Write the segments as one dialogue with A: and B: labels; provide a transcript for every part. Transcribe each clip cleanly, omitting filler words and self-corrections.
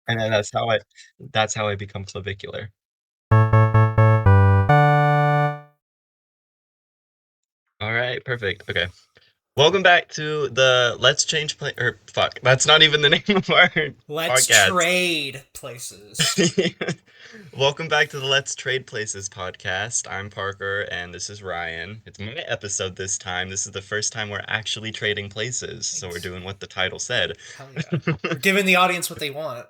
A: And then that's how I become clavicular. All right, perfect. Okay. Welcome back to the Let's Change Play or fuck, that's not even the name of our
B: Let's
A: podcast.
B: trade places.
A: Welcome back to the Let's Trade Places podcast. I'm Parker and this is Ryan. It's my episode this time. This is the first time we're actually trading places, so we're
B: Thanks.
A: doing what the title said.
B: Hell yeah. We're giving the audience what they want.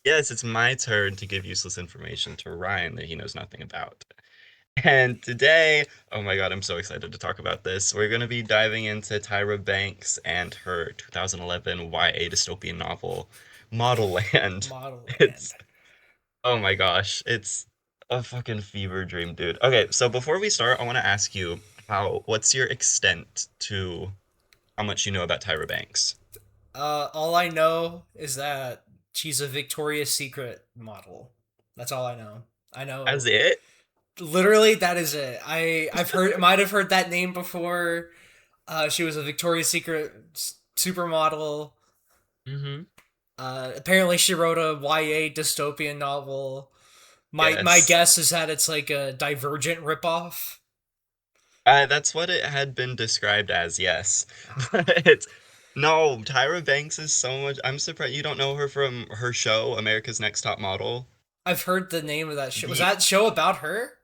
A: Yes, it's my turn to give useless information to Ryan that he knows nothing about. And today, oh my God, I'm so excited to talk about this. We're going to be diving into Tyra Banks and her 2011 YA dystopian novel, Model Land.
B: Model
A: It's,
B: Land.
A: oh my gosh, it's a fucking fever dream, dude. Okay, so before we start, I want to ask you what's your extent to how much you know about Tyra Banks?
B: All I know is that she's a Victoria's Secret model. That's all I know. I
A: That's
B: know
A: it?
B: literally that is it. I've heard might have heard that name before. She was a Victoria's Secret supermodel.
A: Mm-hmm.
B: Apparently she wrote a YA dystopian novel. My
A: Yes.
B: guess is that it's like a Divergent ripoff.
A: That's what it had been described as, yes. But no, Tyra Banks is so much. I'm surprised you don't know her from her show, America's Next Top Model.
B: I've heard the name of that show. Was
A: The
B: that show about her?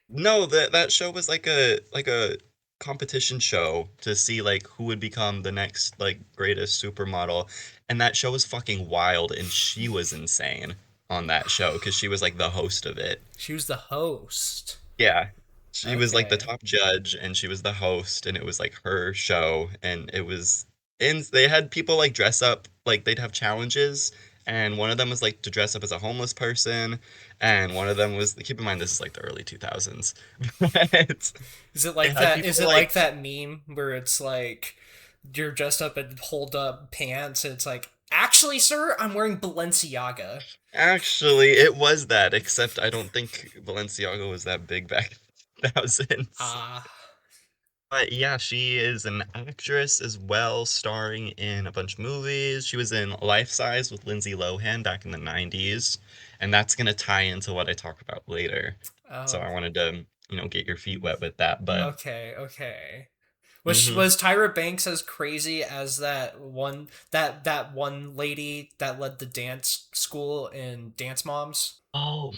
A: No, that show was like a competition show to see like who would become the next like greatest supermodel, and that show was fucking wild, and she was insane on that show because she was like the host of it.
B: She was the host.
A: Yeah. She was like the
B: Okay.
A: top judge and she was the host and it was like her show and it was and they had people like dress up like they'd have challenges and one of them was like to dress up as a homeless person and one of them was keep in mind this is like the early 2000s. But
B: Is it
A: they
B: like
A: had
B: that? Is
A: people
B: it
A: like
B: like that meme where it's like you're dressed up and hold up pants and it's like, actually, sir, I'm wearing Balenciaga.
A: actually it was that except I don't think Balenciaga was that big back in the thousands.
B: Ah,
A: But yeah, she is an actress as well, starring in a bunch of movies. She was in Life Size with Lindsay Lohan back in the 90s, and that's going to tie into what I talk about later. So
B: oh,
A: I wanted to, get your feet wet with that. But
B: okay, okay.
A: hmm
B: Was Tyra Banks as crazy as that one lady that led the dance school in Dance Moms?
A: oh,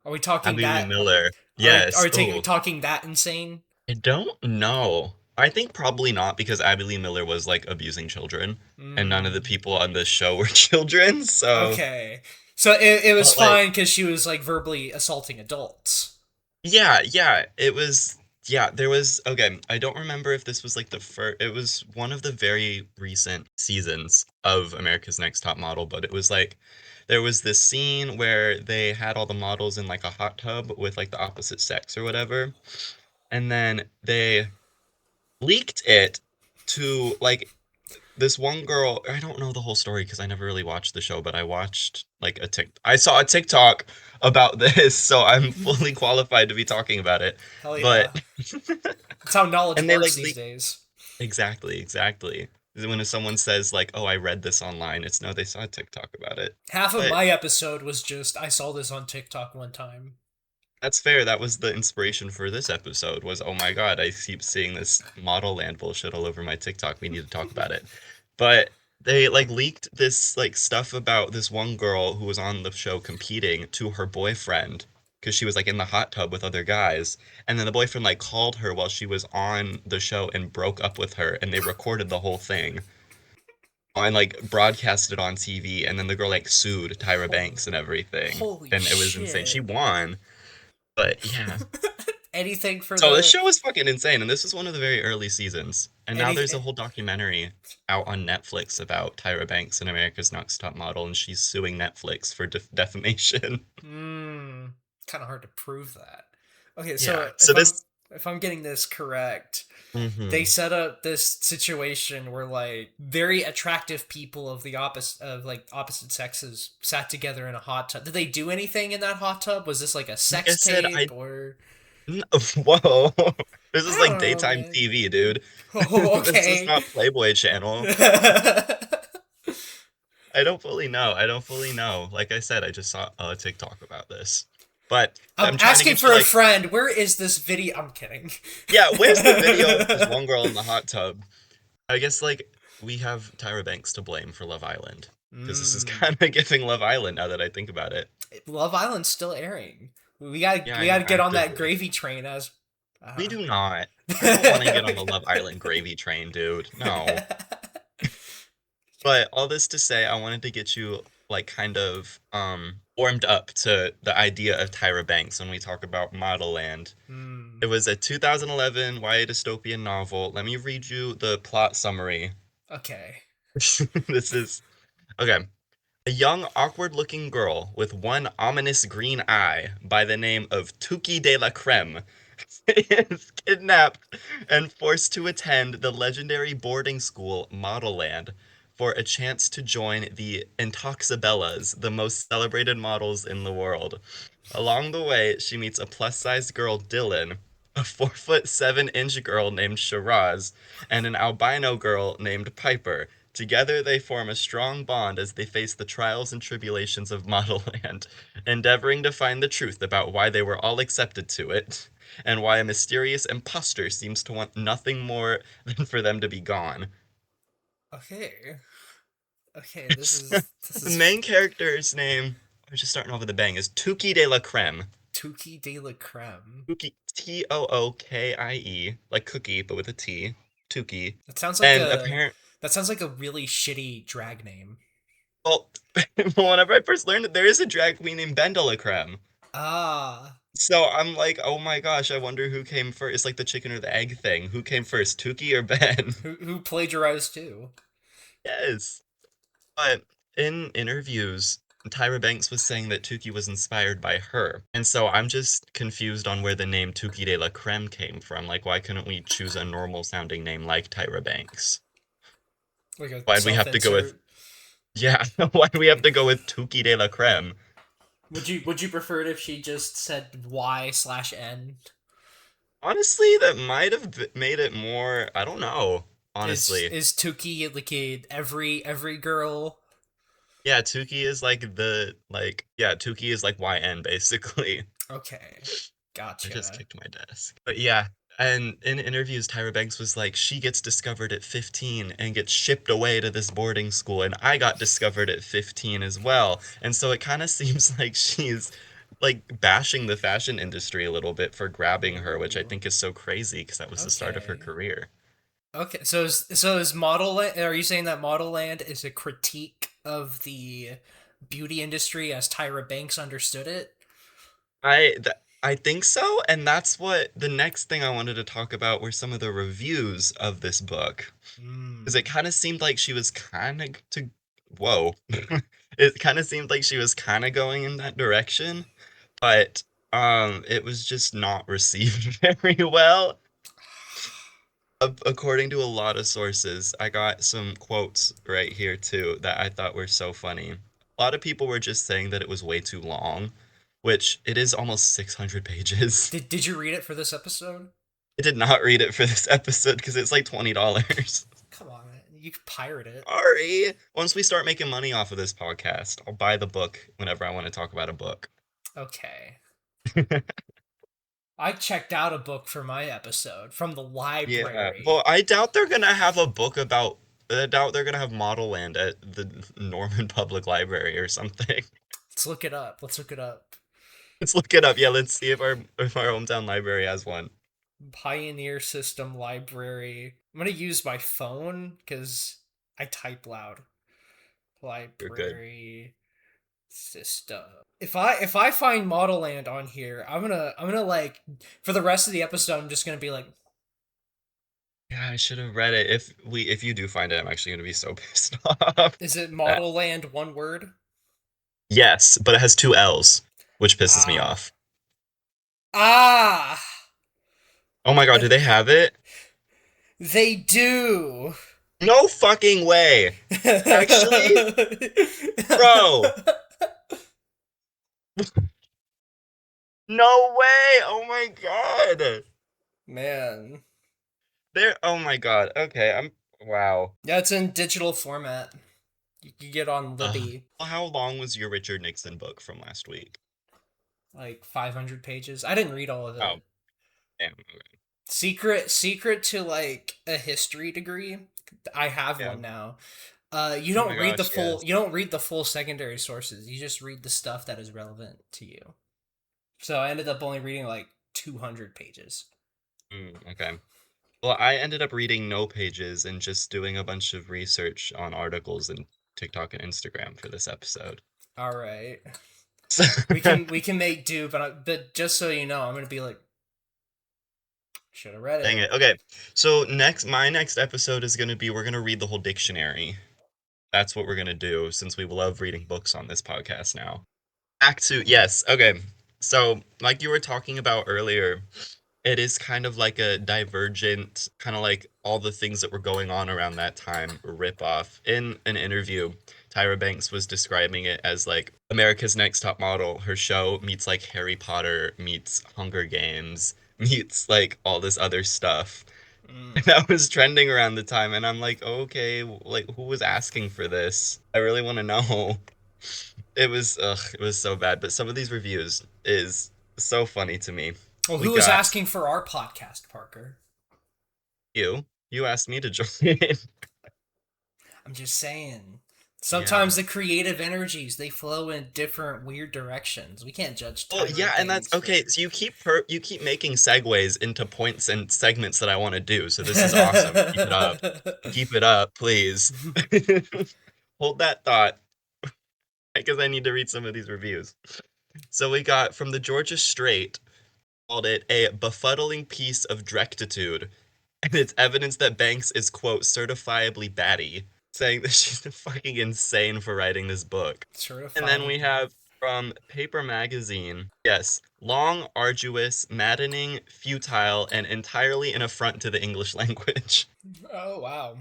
B: Are we talking
A: Abby Lee
B: that?
A: Miller.
B: Are
A: Yes.
B: we
A: Oh,
B: talking that insane?
A: I don't know. I think probably not because Abby Lee Miller was like abusing children, and none of the
B: Mm,
A: people on this show were children. So,
B: okay. So it was
A: but like.
B: fine because she was like verbally assaulting adults.
A: Yeah, yeah, it was. Yeah, there was. Okay, I don't remember if this was like the first. It was one of the very recent seasons of America's Next Top Model, but it was like there was this scene where they had all the models in like a hot tub with like the opposite sex or whatever, and then they leaked it to like this one girl. I don't know the whole story because I never really watched the show, but I watched like I saw a TikTok about this, so I'm fully qualified to be talking about it.
B: Hell
A: But
B: yeah. That's how knowledge
A: and they
B: works
A: like
B: these
A: leak
B: days.
A: exactly, exactly. When someone says like, "Oh, I read this online," it's no, they saw a TikTok about it.
B: Half of
A: But
B: my episode was just I saw this on TikTok one time.
A: that's fair. That was the inspiration for this episode was, "Oh my God, I keep seeing this model land bullshit all over my TikTok. We need to talk about it." But they like leaked this like stuff about this one girl who was on the show competing to her boyfriend because she was like in the hot tub with other guys. And then the boyfriend like called her while she was on the show and broke up with her and they recorded the whole thing and like broadcasted on TV and then the girl like sued Tyra
B: Holy,
A: Banks and everything.
B: holy
A: And it was insane. She
B: shit.
A: won. But yeah.
B: Anything for
A: So this
B: the
A: show was fucking insane, and this was one of the very early seasons. And now
B: any
A: there's a whole documentary out on Netflix about Tyra Banks and America's Next Top Model, and she's suing Netflix for defamation.
B: Hmm. Kind of hard to prove that. Okay,
A: Yeah.
B: so
A: So this.
B: if I'm getting this correct, they
A: Hmm.
B: set up this situation where like very attractive people of opposite sexes sat together in a hot tub. Did they do anything in that hot tub? Was this like a
A: Like I
B: sex
A: said,
B: tape or
A: whoa, this
B: I
A: is
B: don't
A: like
B: know,
A: daytime
B: man.
A: TV, dude.
B: Oh,
A: This is
B: okay.
A: not Playboy Channel. I don't fully know. I don't fully know. Like I said, I just saw a TikTok about this. But
B: I'm
A: I'm trying to
B: asking
A: get you
B: for a
A: like,
B: friend. Where is this video? I'm kidding.
A: yeah, where's the video of this one girl in the hot tub? I guess like we have Tyra Banks to blame for Love Island because this is
B: mm.
A: kind of giving Love Island now that I think about it.
B: Love Island's still airing. We got
A: Yeah,
B: we
A: I
B: got
A: know
B: to get on that
A: actively.
B: gravy train as.
A: We
B: Uh,
A: do not. I don't want to get on the Love Island gravy train, dude. No. But all this to say, I wanted to get you like kind of warmed up to the idea of Tyra Banks when we talk about Modelland. It
B: hmm.
A: was a 2011 YA dystopian novel. Let me read you the plot summary.
B: Okay.
A: This is okay. A young, awkward-looking girl with one ominous green eye by the name of Tuki de la Creme is kidnapped and forced to attend the legendary boarding school Modelland for a chance to join the Intoxibellas, the most celebrated models in the world. Along the way, she meets a plus-sized girl, Dylan, a 4 foot 7 inch girl named Shiraz, and an albino girl named Piper. Together they form a strong bond as they face the trials and tribulations of Modelland, endeavoring to find the truth about why they were all accepted to it, and why a mysterious imposter seems to want nothing more than for them to be gone.
B: Okay. Okay. This
A: So,
B: is this
A: the
B: is
A: main character's name, I'm just starting off with a bang, is Tuki de la Creme.
B: Tuki de la Creme.
A: Tookie, Tookie, like cookie, but with a T. Tookie.
B: That sounds like
A: And
B: a
A: apparent,
B: that sounds like a really shitty drag name.
A: well, whenever I first learned it, there is a drag queen named Bendela Creme.
B: Ah,
A: So I'm like, oh my gosh, I wonder who came first. It's like the chicken or the egg thing. Who came first, Tookie or Ben?
B: who plagiarized too?
A: Yes. But in interviews, Tyra Banks was saying that Tookie was inspired by her. And so I'm just confused on where the name Tookie de la Creme came from. Like, why couldn't we choose a normal sounding name like Tyra Banks?
B: Like a
A: Why'd we
B: self
A: have to go with,
B: insert.
A: yeah, why'd we have to go with Tookie de la Creme?
B: Would you prefer it if she just said Y/N?
A: Honestly, that might have made it more, I don't know,
B: Is
A: honestly.
B: is Tuki like every girl?
A: Yeah, Tuki is like yeah, Tuki is like YN basically.
B: Okay,
A: I just
B: gotcha.
A: kicked my desk. But yeah, and in interviews, Tyra Banks was like, she gets discovered at 15 and gets shipped away to this boarding school, and I got discovered at 15 as well. And so it kind of seems like she's like bashing the fashion industry a little bit for grabbing her, which I
B: Ooh.
A: think is so crazy because that was the start of her
B: Okay.
A: career.
B: Okay. So is Model Are you saying that Model Land is a critique of the beauty industry as Tyra Banks understood it?
A: I think so, and that's what the next thing I wanted to talk about were some of the reviews of this book. Because it
B: Hmm.
A: kind of seemed like she was kind of to whoa. It kind of seemed like she was kind of going in that direction, but it was just not received very well. According to a lot of sources, I got some quotes right here too that I thought were so funny. A lot of people were just saying that it was way too long, which it is almost 600 pages.
B: Did you read it for this episode?
A: I did not read it for this episode because it's like $20.
B: Come on, man. You could pirate it.
A: Sorry. Once we start making money off of this podcast, I'll buy the book whenever I want to talk about a book.
B: Okay. I checked out a book for my episode from the
A: Yeah. Well,
B: library.
A: I doubt they're gonna have a book about. I doubt they're gonna have Model Land at the Norman Public Library or something.
B: Let's look it up. Let's look it up.
A: Let's look it up. Yeah, let's see if our hometown library has one.
B: Pioneer System Library. I'm gonna use my phone because I type loud.
A: You're good.
B: Library system. If I find Model Land on here, I'm gonna like for the rest of the episode, I'm just gonna be like,
A: Yeah, I should have read it. If you do find it, I'm actually gonna be so pissed off.
B: is it
A: Uh,
B: Model Land one word?
A: yes, but it has two L's, which pisses me
B: Ah,
A: off.
B: ah,
A: Oh my God,
B: uh,
A: do they have it?
B: they do.
A: No fucking way. Actually, bro, no way. Oh my God.
B: Man,
A: Oh my God. Okay, wow.
B: yeah, it's in digital format. You get on Libby,
A: Well, how long was your Richard Nixon book from last week?
B: like 500 pages. I didn't read all of
A: Oh,
B: it.
A: damn. Okay.
B: Secret to like a history degree. I have
A: Yeah.
B: one now. You
A: Oh my
B: don't read the
A: gosh,
B: full.
A: yes.
B: You don't read the full secondary sources. You just read the stuff that is relevant to you. So I ended up only reading like 200 pages.
A: Okay. Well, I ended up reading no pages and just doing a bunch of research on articles and TikTok and Instagram for this episode.
B: All right,
A: So,
B: we can make do, but just so you know, I'm gonna be like, should have read
A: dang
B: it.
A: it. Okay. So my next episode is gonna be we're gonna read the whole dictionary. That's what we're gonna do since we love reading books on this podcast now. Act two, yes. Okay. So, like you were talking about earlier, it is kind of like a divergent, kind of like all the things that were going on around that time rip off. In an interview, Tyra Banks was describing it as like America's Next Top Model. Her show meets like Harry Potter, meets Hunger Games, meets like all this other stuff.
B: Mm.
A: And that was trending around the time, and I'm like, okay, like who was asking for this? I really want to know. It was so bad. But some of these reviews is so funny to me.
B: Well,
A: We
B: who was
A: got
B: asking for our podcast, Parker?
A: you. You asked me to join.
B: I'm just saying.
A: Yeah.
B: Sometimes the creative energies they flow in different weird directions. We can't judge
A: Well,
B: Tyra
A: yeah, and that's
B: Banks
A: okay.
B: for.
A: So you keep making segues into points and segments that I want to do. So this is awesome. Keep it up. Keep it up, please. Hold that thought because I need to read some of these reviews. So we got from the Georgia Straight called it a befuddling piece of drectitude, and it's evidence that Banks is quote certifiably batty, saying that she's fucking insane for writing this book. And then we
B: Certifiably.
A: have from Paper Magazine, yes, long, arduous, maddening, futile, and entirely an affront to the English language.
B: Oh wow.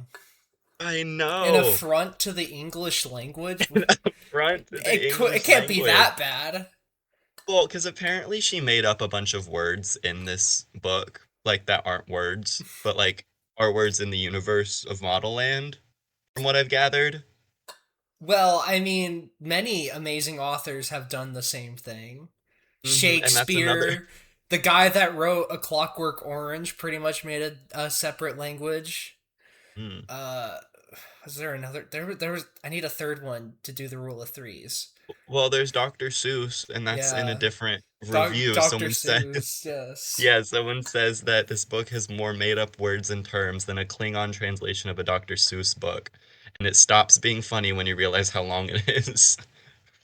A: I
B: An
A: know.
B: affront to the English language.
A: An affront to the
B: It
A: English
B: can't be
A: language.
B: that bad.
A: Well, because apparently she made up a bunch of words in this book, like that aren't words, but like are words in the universe of Modelland, from what I've gathered.
B: Well, I mean, many amazing authors have done the same thing.
A: And that's another.
B: Shakespeare, the guy that wrote A Clockwork Orange, pretty much made a separate language.
A: Hmm.
B: Uh, was there another? There was. I need a third one to do the rule of threes.
A: Well, there's Dr. Seuss, and that's in a
B: Yeah,
A: different review.
B: Dr.
A: Someone said,
B: Seuss. Yes.
A: yeah, someone says that this book has more made up words and terms than a Klingon translation of a Dr. Seuss book. And it stops being funny when you realize how long it is,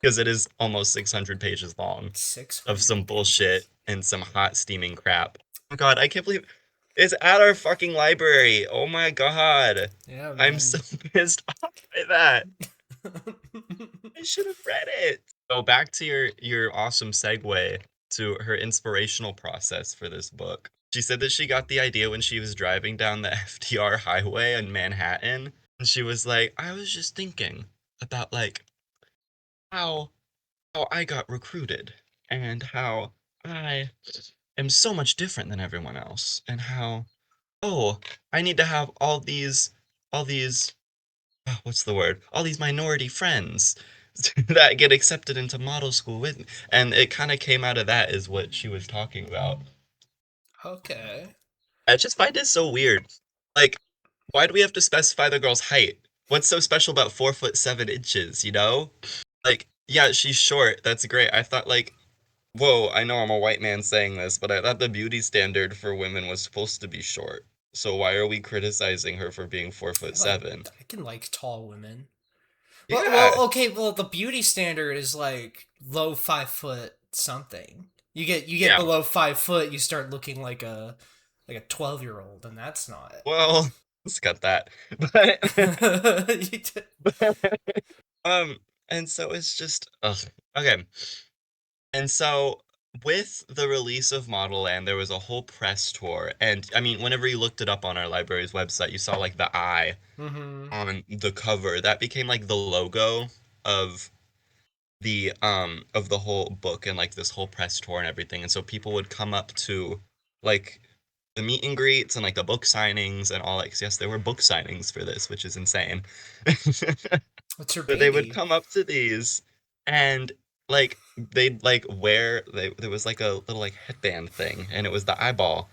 A: because it is almost 600 pages long
B: Six
A: of some
B: hundred
A: bullshit
B: pages.
A: and some hot steaming crap. Oh God, I can't believe it's at our fucking library. Oh my God.
B: Yeah,
A: I'm so
B: man.
A: pissed off by that. I should have read it. So back to your awesome segue to her inspirational process for this book. She said that she got the idea when she was driving down the FDR highway in Manhattan, and she was like, "I was just thinking about like how how I got recruited and how I am so much different than everyone else and how oh, I need to have all these what's the word? All these minority friends that get accepted into model school with me. And it kind of came out of that is what she was talking about.
B: Okay.
A: I just find it so weird. Like, why do we have to specify the girl's height? What's so special about 4'7" you know? Like, yeah, she's short. That's great. I thought like, whoa, I know I'm a white man saying this, but I thought the beauty standard for women was supposed to be short. So why are we criticizing her for being four foot seven?
B: I can like tall women.
A: Yeah,
B: Okay. Well, the beauty standard is like low 5 foot something. You get
A: yeah.
B: below 5 foot, you start looking like a 12-year-old, and that's not.
A: Well, let's cut that. But um, and so it's just ugh. Okay. And so with the release of Model Land, there was a whole press tour. And I mean, whenever you looked it up on our library's website, you saw like the eye
B: hmm
A: on the cover. That became like the logo of of the whole book and like this whole press tour and everything. And so people would come up to like the meet and greets and like the book signings and all that. 'Cause yes, there were book signings for this, which is insane.
B: What's her
A: But they would
B: baby?
A: come up to these and like they'd like wear there was like a little like headband thing and it was the eyeball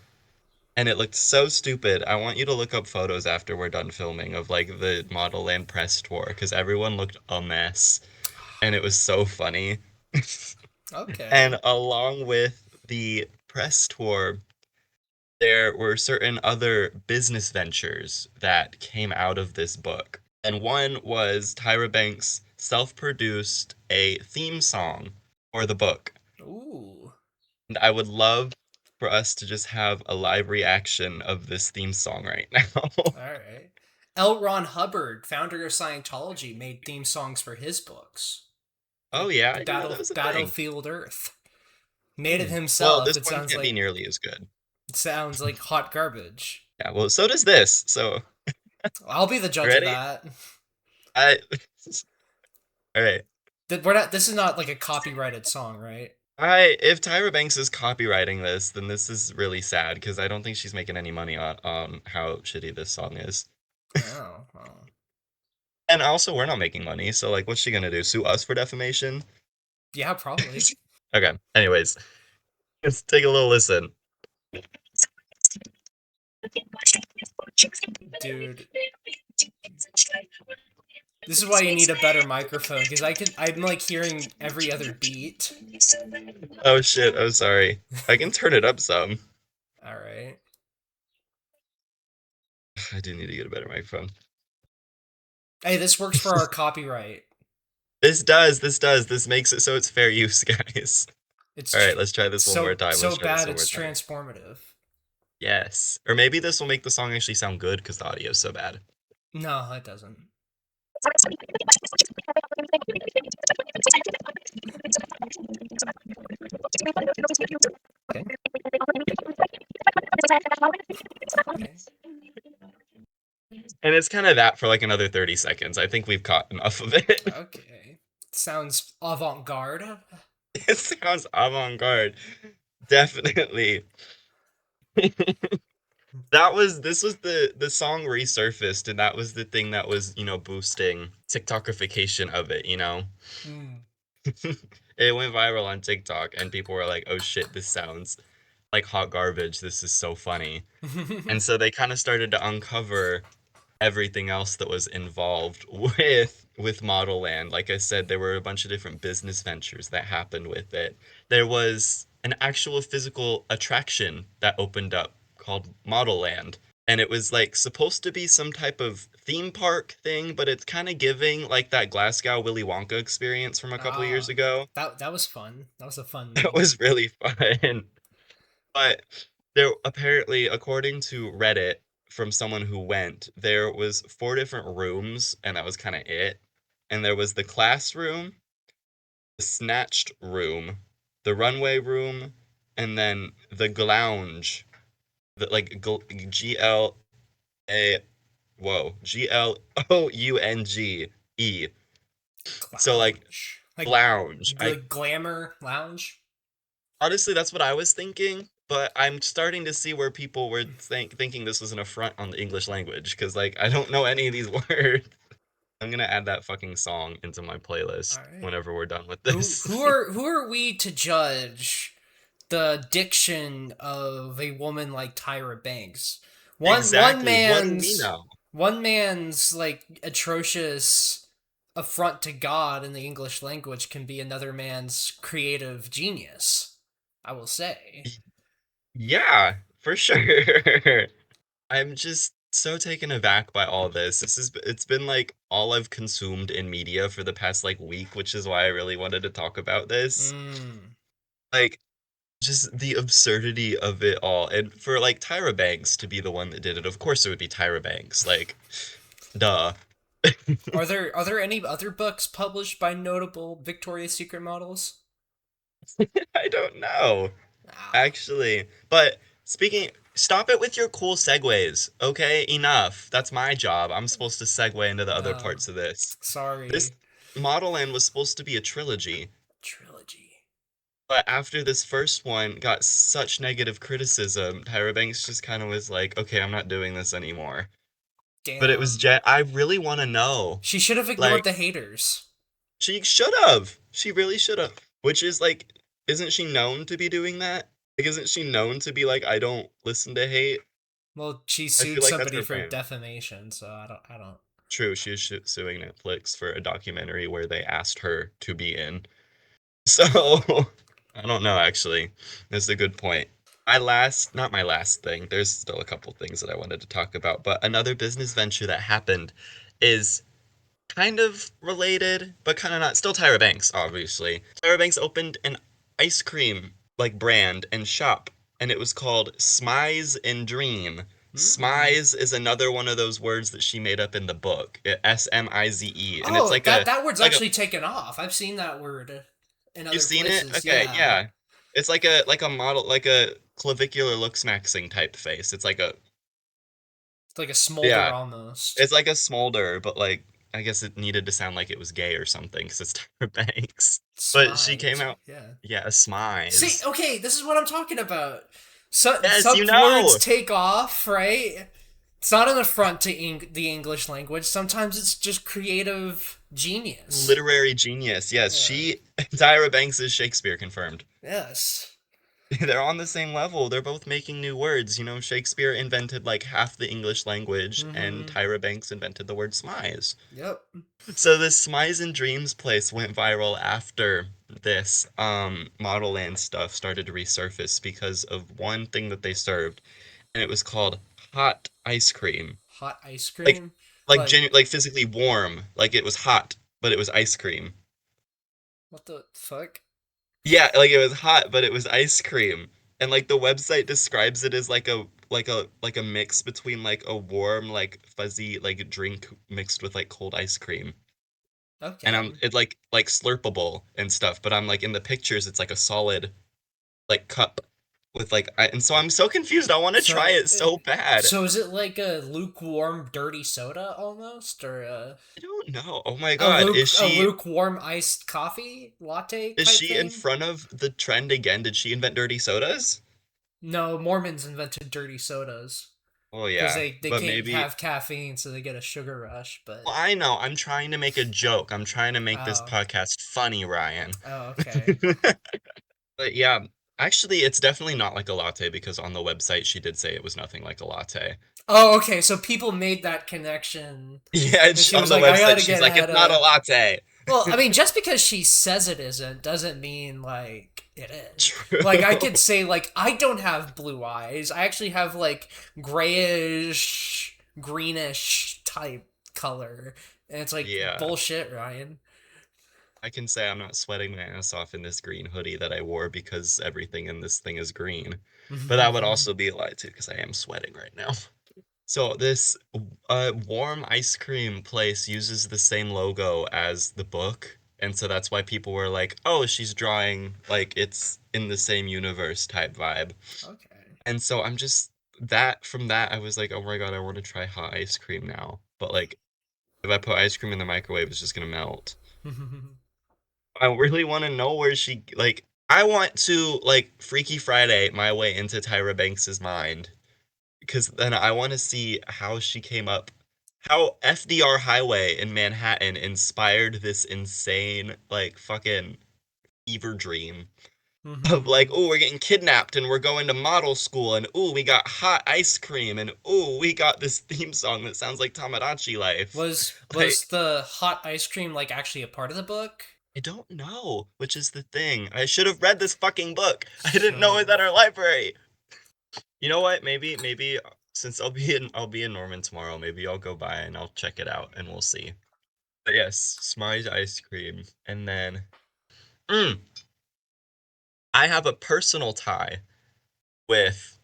A: and it looked so stupid. I want you to look up photos after we're done filming of like the Model Land press tour because everyone looked a mess and it was so funny.
B: Okay.
A: And along with the press tour, there were certain other business ventures that came out of this book. And one was Tyra Banks self-produced a theme song for the book.
B: Ooh.
A: And I would love for us to just have a live reaction of this theme song right now.
B: All right. L. Ron Hubbard, founder of Scientology, made theme songs for his books,
A: Oh
B: like
A: yeah,
B: the
A: I didn't know that was a thing.
B: Battlefield Earth. Made it
A: Well,
B: himself.
A: this one can't be nearly as good.
B: It sounds like hot garbage.
A: Yeah, well, so does this. So,
B: I'll be the judge of
A: ready?
B: that.
A: I All right.
B: We're not. This is not like a copyrighted song, right?
A: I If Tyra Banks is copywriting this, then this is really sad because I don't think she's making any money on how shitty this song is.
B: Oh, well.
A: And also, we're not making money, so like, what's she gonna do? Sue us for defamation?
B: Yeah, probably,
A: Okay. Anyways, let's take a little listen.
B: dude. This is why you need a better microphone because I'm like hearing every other beat.
A: Oh shit, I'm sorry. I can turn it up some.
B: All right.
A: I do need to get a better microphone.
B: Hey, this works for our copyright.
A: This makes it so it's fair use, guys.
B: It's
A: All right, let's try this one more
B: so
A: time. Let's
B: so
A: try this
B: bad
A: one more
B: it's
A: time.
B: transformative.
A: Yes. Or maybe this will make the song actually sound good because the audio is so bad.
B: No, it doesn't. Okay. Okay.
A: And it's kind of that for like another 30 seconds. I think we've caught enough of it.
B: Okay. Sounds avant-garde.
A: It sounds avant-garde. Definitely. This was the song resurfaced and that was the thing that was, boosting TikTokification of it.
B: Hmm.
A: It went viral on TikTok and people were like, "Oh shit, this sounds like hot garbage. This is so funny." And so they kind of started to uncover everything else that was involved with Model Land. Like I said, there were a bunch of different business ventures that happened with it. There was an actual physical attraction that opened up called Model Land. And it was like supposed to be some type of theme park thing, but it's kind of giving like that Glasgow Willy Wonka experience from a couple of years
B: Ah,
A: ago.
B: that was fun. That was a fun
A: That
B: meme.
A: was really fun. But there apparently, according to Reddit, from someone who went, there was four different rooms, and that was kind of it. And there was the classroom, the snatched room, the runway room, and then the glounge, the like Glounge. So like
B: Lounge. Like
A: lounge. I
B: glamour lounge.
A: Honestly, that's what I was thinking, but I'm starting to see where people were thinking this was an affront on the English language because, like, I don't know any of these words. I'm gonna add that fucking song into my
B: All
A: playlist
B: right.
A: whenever we're done with
B: Who
A: this.
B: who are who are we to judge the diction of a woman like Tyra Banks? One one
A: Exactly. What do we
B: man's
A: know?
B: one man's like atrocious affront to God in the English language can be another man's creative genius. I will say.
A: Yeah, for sure. I'm just so taken aback by all this. It's been like all I've consumed in media for the past like week, which is why I really wanted to talk about this.
B: Mm.
A: Like just the absurdity of it all. And for like Tyra Banks to be the one that did it, of course it would be Tyra Banks. Like, duh.
B: Are there any other books published by notable Victoria's Secret models?
A: I don't know,
B: Ah.
A: actually. But stop it with your cool segues, okay? Enough. That's my job. I'm supposed to segue into the other
B: Um,
A: parts of this. This
B: sorry.
A: Model N was supposed to be a trilogy.
B: Trilogy.
A: But after this first one got such negative criticism, Tyra Banks just kind of was like, okay, I'm not doing this anymore. But it was
B: Damn.
A: I really want to know.
B: She should have ignored
A: Like,
B: the haters.
A: she should have. She really should have. Which is like, isn't she known to be doing that? Like, isn't she known to be like, I don't listen to hate?
B: Well, she
A: I feel
B: sued
A: like that's
B: somebody
A: her
B: for
A: brand.
B: defamation, so I don't.
A: True, she is suing Netflix for a documentary where they asked her to be in. So, I don't know actually. That's a good point. Not my last thing. There's still a couple things that I wanted to talk about, but another business venture that happened is kind of related, but kind of not. Still Tyra Banks, obviously. Tyra Banks opened an ice cream like brand and shop, and it was called Smize and Dream.
B: Mm.
A: Smize is another one of those words that she made up in the book. Smize, and it's
B: Oh,
A: like
B: that word's
A: like a
B: actually taken off. I've seen that word in
A: you've
B: other
A: seen it?
B: places.
A: Okay,
B: Yeah,
A: yeah. It's like a model like a clavicular looks maxing type face. It's like a
B: it's like a smolder
A: yeah.
B: almost.
A: It's like a smolder, but like I guess it needed to sound like it was gay or something because it's Tyra Banks. But she came
B: Smite.
A: out,
B: Yeah.
A: yeah, a
B: See,
A: smize.
B: okay, this is what I'm talking about.
A: Yes,
B: Some
A: you
B: words
A: know,
B: take off, right? It's not an affront to the English language. Sometimes it's just creative genius.
A: literary genius. Yes,
B: Yeah.
A: Tyra Banks is Shakespeare confirmed.
B: Yes.
A: They're on the same level. They're both making new words. You know, Shakespeare invented like half the English language, and
B: Mm-hmm.
A: Tyra Banks invented the word smize.
B: Yep.
A: So this Smize and Dreams place went viral after this Modelland stuff started to resurface because of one thing that they served, and it was called hot ice cream.
B: Hot ice
A: Like
B: cream. Like,
A: like physically warm, like it was hot, but it was ice cream.
B: what the fuck?
A: Yeah, like it was hot, but it was ice cream. And like the website describes it as like a mix between like a warm, like fuzzy, like drink mixed with like cold ice cream. And
B: Okay.
A: I'm it like slurpable and stuff, but I'm like in the pictures it's like a solid like cup with and so I'm so confused. I want to try
B: So,
A: it so bad.
B: so is it like a lukewarm dirty soda almost, or
A: I don't know. Oh my God,
B: a lukewarm iced coffee latte
A: is
B: type
A: she in
B: thing?
A: front of the trend again? Did she invent dirty sodas?
B: No, Mormons invented dirty sodas
A: Oh
B: because
A: yeah,
B: they
A: but
B: can't
A: maybe.
B: have caffeine, so they get a sugar rush.
A: Well,
B: But
A: I know. I'm trying to make a joke. I'm trying to make this
B: oh,
A: podcast funny, Ryan.
B: oh, okay.
A: But yeah, actually, it's definitely not like a latte because on the website she did say it was nothing like a latte.
B: Oh, okay. So people made that connection,
A: Yeah,
B: and she
A: on
B: was
A: the
B: like, "I
A: website
B: gotta
A: she's
B: get
A: like,
B: ahead
A: it's not a
B: of."
A: latte.
B: Well, I mean, just because she says it isn't doesn't mean like it is.
A: True.
B: Like I could say like I don't have blue eyes. I actually have like grayish, greenish type color. And it's like
A: Yeah,
B: bullshit, Ryan.
A: I can say I'm not sweating my ass off in this green hoodie that I wore because everything in this thing is green. But that would also be a lie too because I am sweating right now. So this warm ice cream place uses the same logo as the book, and so that's why people were like, "Oh, she's drawing like it's in the same universe type vibe."
B: Okay.
A: And so I'm just that from that I was like, "Oh my God, I want to try hot ice cream now." But like if I put ice cream in the microwave, it's just gonna melt. I really want to know where she like I want to like Freaky Friday my way into Tyra Banks's mind because then I want to see how she came up, how FDR Highway in Manhattan inspired this insane, like, fucking fever dream of, like, oh, we're getting kidnapped and we're going to model school, and oh, we got hot ice cream, and oh, we got this theme song that sounds like Tamagotchi life.
B: Was
A: Like,
B: the hot ice cream like actually a part of the book?
A: I don't know, which is the thing. I should have read this fucking book. I didn't know it was
B: Shove.
A: at our library. You know what? Maybe since I'll be in Norman tomorrow, maybe I'll go by and I'll check it out and we'll see. But yes, Smy's ice cream. And then mm, I have a personal tie with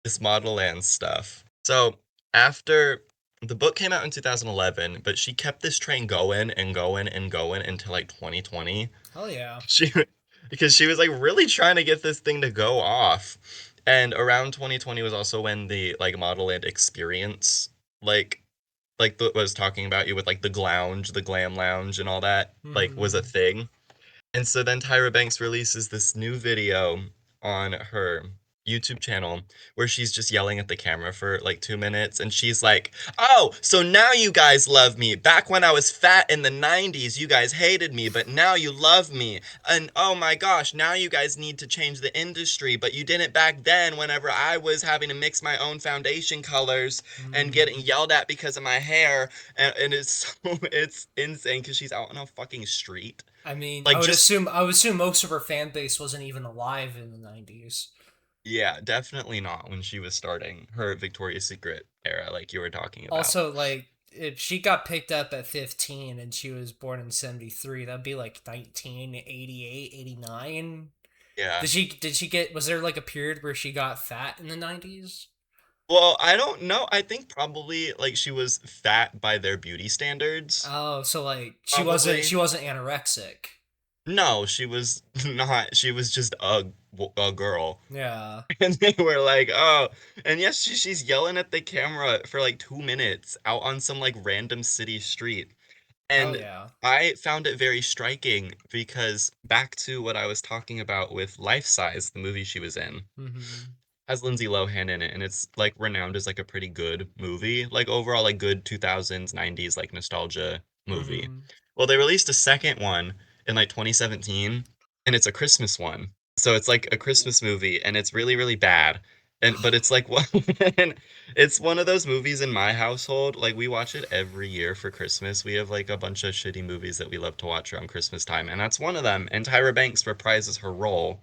A: this Model Land stuff. So after the book came out in 2011, but she kept this train going and going and going until like 2020.
B: Hell yeah.
A: She because she was like really trying to get this thing to go off. And around 2020 was also when the like Model Land experience like was talking about you with like the glounge, the glam lounge and all that like was a
B: Mm-hmm.
A: thing. And so then Tyra Banks releases this new video on her YouTube channel where she's just yelling at the camera for like 2 minutes. And she's like, "Oh, so now you guys love me. Back when I was fat in the 90s, you guys hated me, but now you love me. And oh my gosh, now you guys need to change the industry, but you didn't back then whenever I was having to mix my own foundation colors and getting
B: Mm.
A: yelled at because of my hair." And it's so, it's insane because she's out on a fucking street.
B: I mean,
A: Like just
B: I would assume most of her fan base wasn't even alive in the 90s.
A: Yeah, definitely not when she was starting her Victoria's Secret era, like you were talking about.
B: Also, like, if she got picked up at 15 and she was born in 73, that'd be like 1988, 89.
A: Yeah.
B: Did she get, was there like a period where she got fat in the 90s?
A: Well, I don't know. I think probably like she was fat by their beauty standards.
B: Oh, so like
A: Probably.
B: she wasn't anorexic.
A: No, she was not. She was just a girl.
B: Yeah.
A: And they were like, "Oh." And yes, she's yelling at the camera for like 2 minutes out on some like random city street.
B: Hell
A: And
B: yeah.
A: I found it very striking because back to what I was talking about with Life Size, the movie she was in,
B: Mhm.
A: has Lindsay Lohan in it, and it's like renowned as like a pretty good movie, like overall like good 2000s, 90s like nostalgia movie.
B: Mhm.
A: Well, they released a second one in like 2017, and it's a Christmas one. So it's like a Christmas movie, and it's really, really bad. And but it's like one, and it's one of those movies in my household. Like we watch it every year for Christmas. We have like a bunch of shitty movies that we love to watch around Christmas time, and that's one of them. And Tyra Banks reprises her role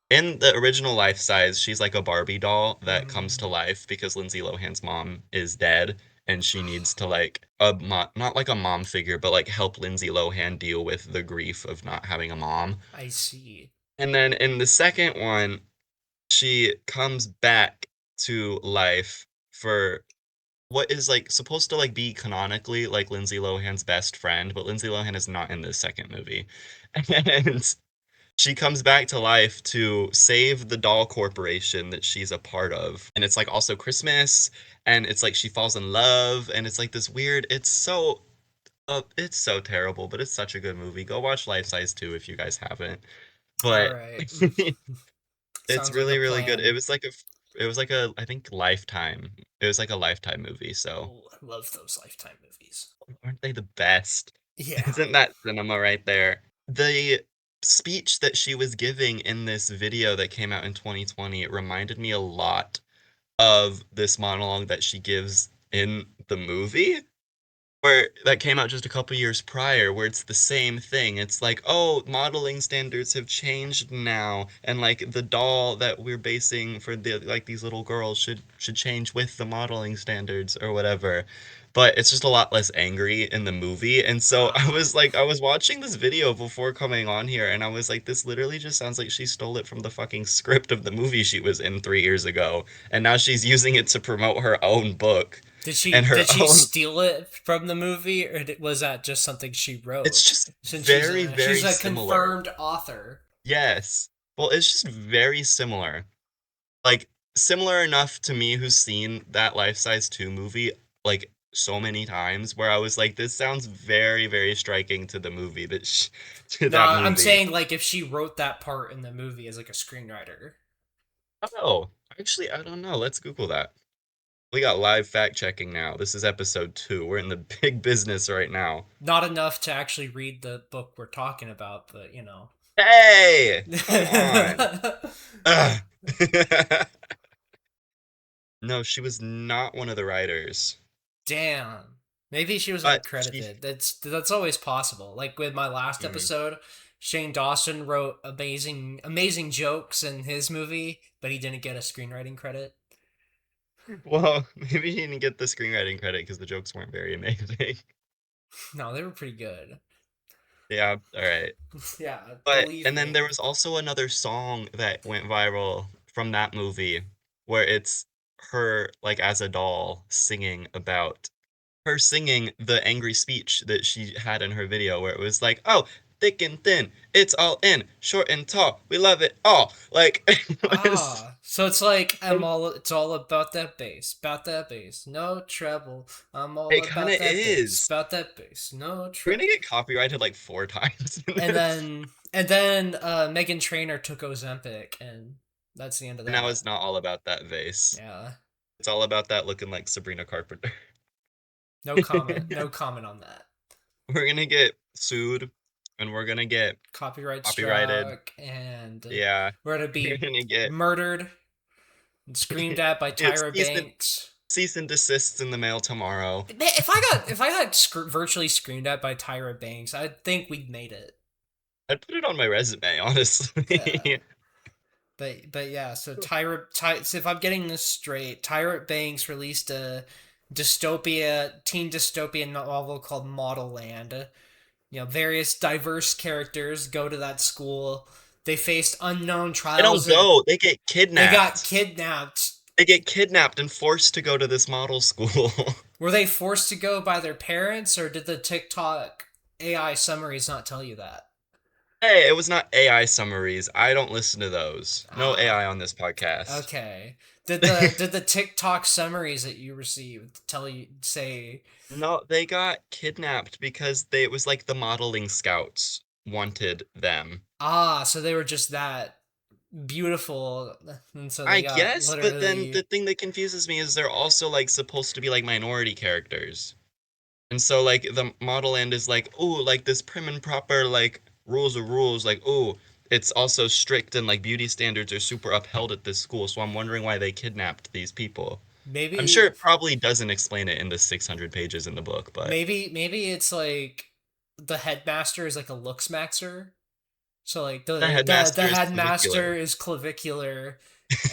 A: in the original Life Size. She's like a Barbie doll that comes to
B: Mhm.
A: life because Lindsay Lohan's mom is dead and she needs to like not like a mom figure, but like help Lindsay Lohan deal with the grief of not having a mom.
B: I see.
A: And then in the second one, she comes back to life for what is like supposed to like be canonically like Lindsay Lohan's best friend, but Lindsay Lohan is not in this second movie. And she comes back to life to save the doll corporation that she's a part of. And it's like also Christmas, and it's like she falls in love, and it's like this weird, it's so terrible, but it's such a good movie. Go watch Life Size 2 if you guys haven't.
B: All
A: But
B: right.
A: it's
B: Sounds like a
A: really, really good.
B: plan.
A: It was like a I think Lifetime. It was like a Lifetime movie, so
B: Oh, I love those Lifetime movies.
A: aren't they the best?
B: Yeah.
A: Isn't that cinema right there? The speech that she was giving in this video that came out in 2020, it reminded me a lot of this monologue that she gives in the movie where that came out just a couple years prior, where it's the same thing. It's like, oh, modeling standards have changed now, and like the doll that we're basing for the like these little girls should change with the modeling standards or whatever. But it's just a lot less angry in the movie. And so I
B: Ah.
A: was like, I was watching this video before coming on here, and I was like, this literally just sounds like she stole it from the fucking script of the movie she was in 3 years ago, and now she's using it to promote her own book and her
B: Did she
A: own.
B: steal it from the movie, or was that just something she
A: It's
B: wrote?
A: just
B: Since
A: very,
B: she's
A: very
B: a
A: similar.
B: confirmed author.
A: Yes. Well, it's just very similar. Like, similar enough to me who's seen that Life Size 2 movie like so many times where I was like, this sounds very, very striking to the movie to
B: No,
A: that
B: I'm
A: movie.
B: saying like if she wrote that part in the movie as like a screenwriter.
A: Oh, actually, I don't know. Let's Google that. We got live fact checking now. This is episode 2. We're in the big business right now.
B: Not enough to actually read the book we're talking about, but you know.
A: Hey, come on. Ugh. No, she was not one of the writers.
B: Damn. Maybe she was
A: But she
B: uncredited. That's always possible. Like with my last
A: mm,
B: episode, Shane Dawson wrote amazing jokes in his movie, but he didn't get a screenwriting credit.
A: well, maybe she didn't get the screenwriting credit because the jokes weren't very amazing.
B: No, they were pretty good.
A: Yeah, all right.
B: Yeah,
A: But
B: believe
A: and then there
B: me.
A: was also another song that went viral from that movie where it's her like as a doll singing about her singing the angry speech that she had in her video where it was like, "Oh, thick and thin, it's all in, short and tall, we love it all." Like it was,
B: Ah, so it's like it's all about that bass, no treble. I'm all
A: it kind of
B: about that bass,
A: is.
B: about that bass, no
A: We're gonna
B: treble.
A: get copyrighted like 4 times in
B: And
A: this.
B: And then Megan Trainor took Ozempic, and that's the end of
A: And now
B: that.
A: it's not all about that vase.
B: Yeah.
A: It's all about that looking like Sabrina Carpenter.
B: No comment. No comment on that.
A: We're gonna get sued and we're gonna get
B: Copyright
A: copyrighted.
B: struck, and
A: Yeah.
B: we're gonna
A: We're
B: be
A: gonna get
B: murdered and screamed at by
A: it's
B: Tyra Banks.
A: cease and desists in the mail tomorrow.
B: If I got virtually screamed at by Tyra Banks, I think we'd made it.
A: I'd put it on my resume, honestly.
B: Yeah. But yeah, so if I'm getting this straight, Tyra Banks released a teen dystopian novel called Modelland. Various diverse characters go to that school. They faced unknown
A: They don't
B: trials and
A: go, they get
B: they got
A: kidnapped.
B: kidnapped.
A: They get kidnapped and forced to go to this model school.
B: Were they forced to go by their parents, or did the TikTok AI summaries not tell you that?
A: Hey, it was not AI summaries. I don't listen to those. No
B: Ah,
A: AI on this podcast.
B: okay. Did the TikTok summaries that you received tell you say
A: No, they got kidnapped because it was like the modeling scouts wanted them.
B: so they were just that beautiful, and so they
A: I
B: got
A: guess, but then the
B: literally
A: thing that confuses me is they're also like supposed to be like minority characters. And so like the model end is like, oh, like this prim and proper like rules are rules, like, oh, it's also strict and like beauty standards are super upheld at this school. So I'm wondering why they kidnapped these people. I'm sure
B: maybe
A: it probably doesn't explain it in the 600 pages in the book, but
B: maybe it's like the headmaster is like a looks maxer. So like
A: the
B: the
A: headmaster is
B: headmaster
A: clavicular.
B: is clavicular,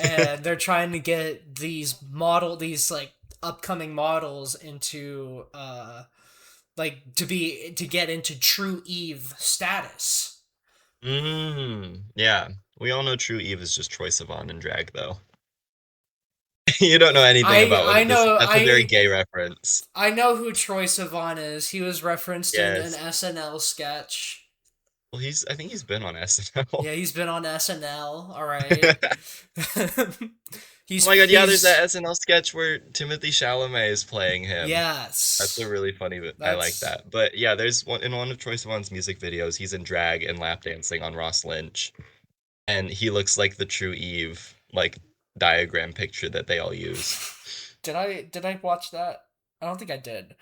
B: and they're trying to get these like upcoming models into like to get into true Eve status.
A: Yeah. We all know True Eve is just Troye Sivan in drag, though. You don't know anything
B: I
A: about
B: I
A: what this.
B: know
A: That's a very
B: I
A: gay reference.
B: I know who Troy Sivan is. He was referenced in an
A: Yes.
B: SNL sketch.
A: Well, I think he's been on SNL.
B: Yeah, he's been on SNL. All right.
A: Oh my God, yeah, there's that
B: He's
A: SNL sketch where Timothy Chalamet is playing him. That's a
B: yes.
A: really funny, I like
B: That's
A: that. But yeah, there's one in one of Troye Sivan's music videos, he's in drag and lap dancing on Ross Lynch, and he looks like the true Eve, like diagram picture that they all use.
B: did I watch that? I don't think I did.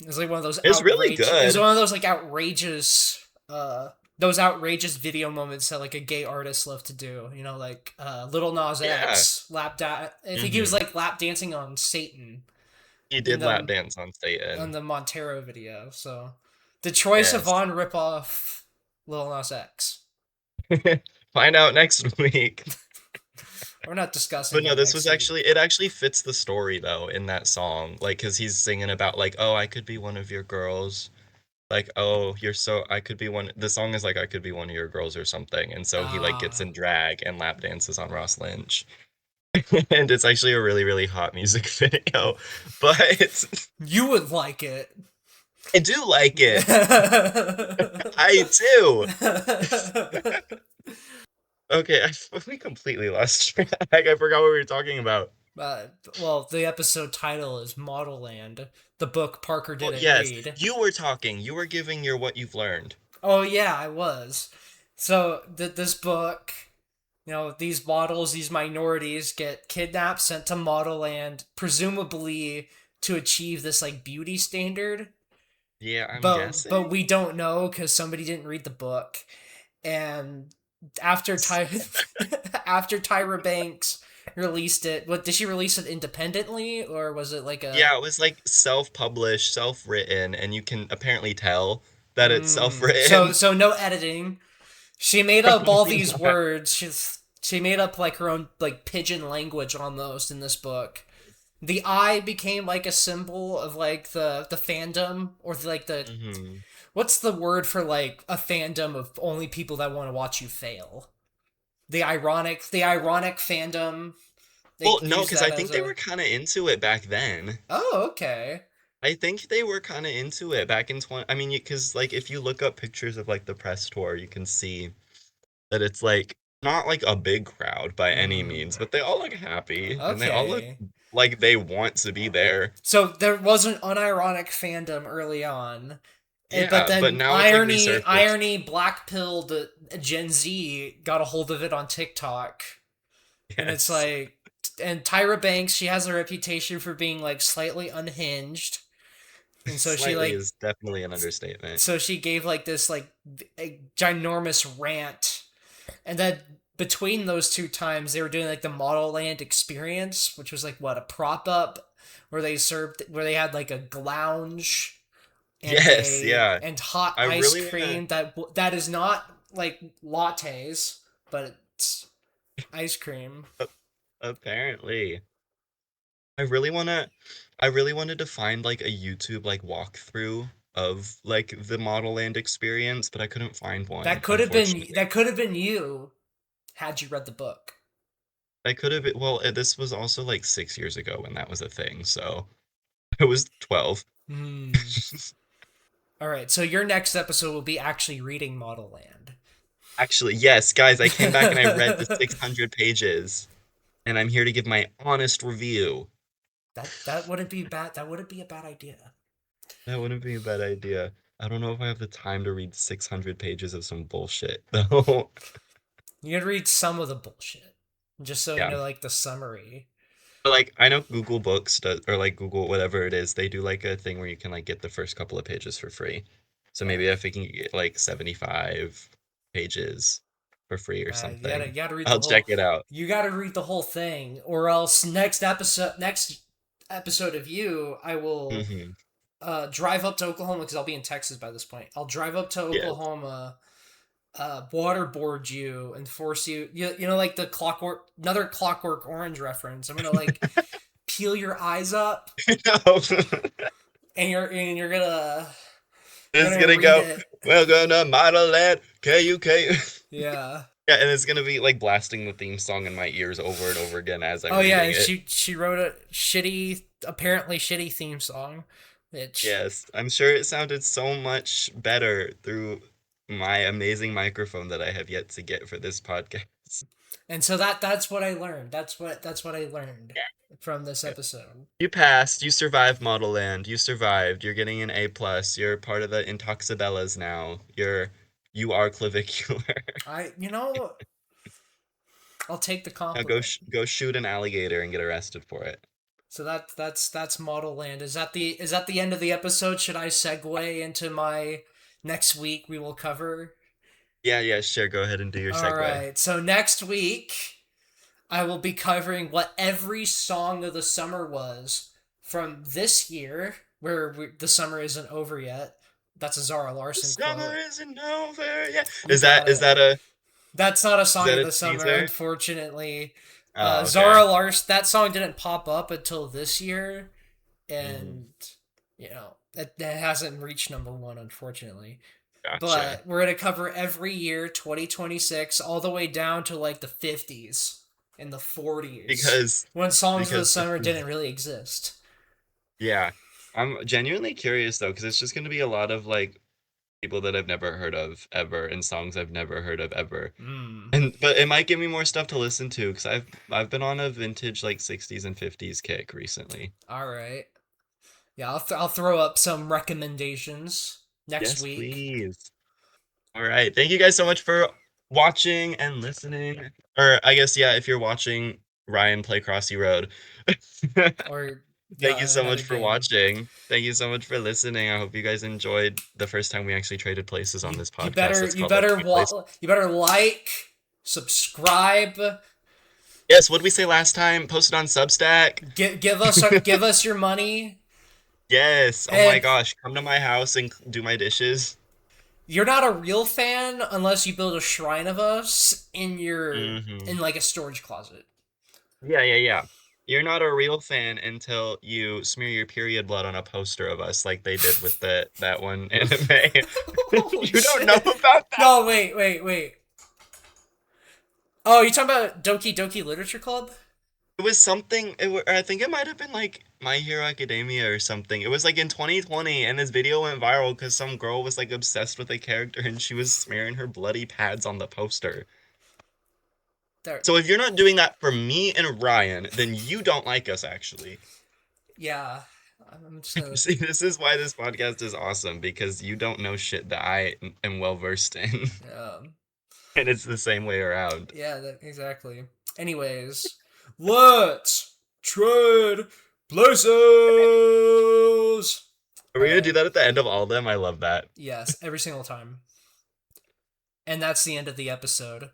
B: It's like one of those
A: It's really
B: outrage. It's
A: good.
B: one of those like outrageous those outrageous video moments that like a gay artist love to do. Like Little Nas
A: Yeah.
B: X I think he was
A: Hmm.
B: like lap dancing on Satan
A: He
B: in
A: did lap
B: the
A: dance on
B: on
A: Satan.
B: the Montero video. So the Troye
A: Yes.
B: Sivan ripoff Lil Nas X.
A: Find out next week.
B: We're not
A: But
B: discussing
A: no,
B: that
A: this
B: next
A: was
B: week.
A: actually it actually fits the story though in that song. Like, 'cause he's singing about like, oh, I could be one of your girls. Like, oh, I could be one. The song is like, I could be one of your girls or something. And so he like gets
B: Ah,
A: in drag and lap dances on Ross Lynch. And it's actually a really, really hot music video. But
B: you would like it.
A: I do like it. I do. Okay, we completely lost track. I forgot what we were talking about.
B: well, the episode title is Model Land, the book Parker
A: Well,
B: didn't
A: yes,
B: read.
A: you were talking. You were giving your what you've learned.
B: Oh yeah, I was. So this book, these models, these minorities get kidnapped, sent to Model Land, presumably to achieve this like beauty standard,
A: Yeah, I'm
B: but
A: guessing.
B: we don't know because somebody didn't read the book. And after after Tyra Banks released it, what did she release it independently, or was it like a
A: Yeah, it was like self-published, self-written, and you can apparently tell that it's
B: so
A: self-written.
B: no editing? She made up all
A: Probably
B: these
A: not.
B: words. She made up like her own like pigeon language almost in this book. The eye became like a symbol of like the fandom, or like the
A: Hmm.
B: what's the word for like a fandom of only people that want to watch you fail. The ironic fandom. They
A: Well, no,
B: use
A: because
B: that
A: I
B: as
A: think they
B: a
A: were kind of into it back then.
B: oh okay.
A: I think they were kind of into it back in 20. I mean, because like if you look up pictures of like the press tour, you can see that it's like not like a big crowd by any
B: Mm,
A: means, but they all look happy and they all look
B: okay.
A: like they want to be there.
B: So there was an unironic fandom early on, But
A: Yeah, but
B: then
A: now it's like
B: irony,
A: resurfaced.
B: irony, black pilled Gen Z got a hold of it on TikTok, and it's
A: Yes.
B: like, and Tyra Banks, she has a reputation for being like slightly unhinged, and so she
A: Slightly
B: like,
A: is definitely an understatement.
B: so she gave like this like a ginormous rant, and then between those two times they were doing like the Modelland experience, which was like what, a prop up where they served, where they had like a lounge and
A: Yes,
B: a
A: yeah.
B: and hot
A: I
B: ice
A: really wanna
B: cream that is not like lattes, but it's ice cream.
A: apparently. I really wanna I really wanted to find like a YouTube like walkthrough of like the Model Land experience, but I couldn't find one, unfortunately.
B: That could have been you had you read the book.
A: I could have well, this was also like 6 years ago when that was a thing, so I was 12.
B: Hmm. All right, so your next episode will be actually reading Model Land.
A: Actually, yes, guys, I came back and I read the 600 pages, and I'm here to give my honest review.
B: That wouldn't be bad. That wouldn't be a bad idea.
A: That wouldn't be a bad idea. I don't know if I have the time to read 600 pages of some bullshit, though.
B: You could read some of the bullshit, just so you
A: Yeah.
B: know, like the summary.
A: But like I know Google Books does, or like Google whatever it is, they do like a thing where you can like get the first couple of pages for free. So
B: Yeah,
A: maybe if I can get like 75 pages for free or
B: you
A: something,
B: gotta read the
A: I'll check
B: whole.
A: it out.
B: You gotta read the whole thing, or else next episode of you, I will
A: Hmm.
B: drive up to Oklahoma because I'll be in Texas by this point. I'll drive up to
A: Yes.
B: Oklahoma, waterboard you and force you, you know, like the clockwork, another Clockwork Orange reference. I'm gonna like peel your eyes up,
A: No.
B: and you're
A: It's
B: gonna
A: gonna
B: read
A: go,
B: it.
A: we're gonna model land, KUK.
B: Yeah.
A: Yeah, and it's gonna be like blasting the theme song in my ears over and over again as I'm
B: Oh yeah,
A: reading
B: and
A: it.
B: she wrote a shitty, apparently shitty theme song, which,
A: Yes, I'm sure it sounded so much better through my amazing microphone that I have yet to get for this podcast.
B: and so that's what I learned. That's what I learned from this
A: Yeah.
B: episode.
A: You passed, you survived Model Land, you survived, you're getting an A plus, you're part of the Intoxibellas now. You are clavicular.
B: You know, I'll take the
A: Now
B: compliment.
A: go shoot an alligator and get arrested for it.
B: So that's Model Land. Is that the end of the episode? Should I segue into my next week we will cover?
A: Yeah, yeah, sure, go ahead and do your
B: All
A: segue.
B: right. So next week I will be covering what every song of the summer was from this year, where the summer isn't over yet. That's a Zara
A: The
B: Larson
A: summer
B: quote.
A: isn't over yet.
B: You got
A: Is
B: it.
A: that a
B: That's not a
A: is
B: song
A: that
B: of
A: a
B: the summer,
A: teaser?
B: unfortunately.
A: Oh, okay.
B: Zara Larson, that song didn't pop up until this year,
A: Hmm.
B: and you know that hasn't reached number one, unfortunately.
A: Gotcha.
B: But we're gonna cover every year, 2026, all the way down to like the 50s and the 40s,
A: Because
B: when songs of the
A: because
B: summer didn't really exist.
A: yeah, I'm genuinely curious though, because it's just gonna be a lot of like people that I've never heard of ever and songs I've never heard of ever.
B: Hmm.
A: And but it might give me more stuff to listen to because I've been on a vintage like 60s and 50s kick recently.
B: All right. Yeah, I'll throw up some recommendations next
A: Yes,
B: week.
A: please. All right. Thank you guys so much for watching and listening. Or I guess yeah, if you're watching Ryan play Crossy Road.
B: Or
A: Thank you
B: yeah,
A: so
B: another
A: much for
B: game.
A: watching. Thank you so much for listening. I hope you guys enjoyed the first time we actually traded places on this podcast. That's called Let's Trade Places.
B: You better like, subscribe,
A: Yes, what did we say last time? Posted on Substack.
B: give us your money.
A: Yes. Oh my
B: And
A: gosh, come to my house and do my dishes.
B: you're not a real fan unless you build a shrine of us
A: Hmm.
B: in like a storage closet.
A: Yeah, yeah, yeah. You're not a real fan until you smear your period blood on a poster of us like they did with that one anime.
B: Holy
A: You don't know
B: shit.
A: about that?
B: No, wait. Oh, you talking about Doki Doki Literature Club?
A: It was something, I think it might have been like My Hero Academia or something. It was like in 2020 and this video went viral because some girl was like obsessed with a character and she was smearing her bloody pads on the poster.
B: There.
A: So if you're not doing that for me and Ryan, then you don't like us actually.
B: Yeah. I'm just gonna.
A: See, this is why this podcast is awesome because you don't know shit that I am well versed in,
B: Um,
A: and it's the same way around.
B: yeah, exactly. Anyways, let's trade places.
A: Are
B: All
A: we gonna
B: right.
A: do that at the end of all of them? I love that.
B: Yes, every single time. And that's the end of the episode.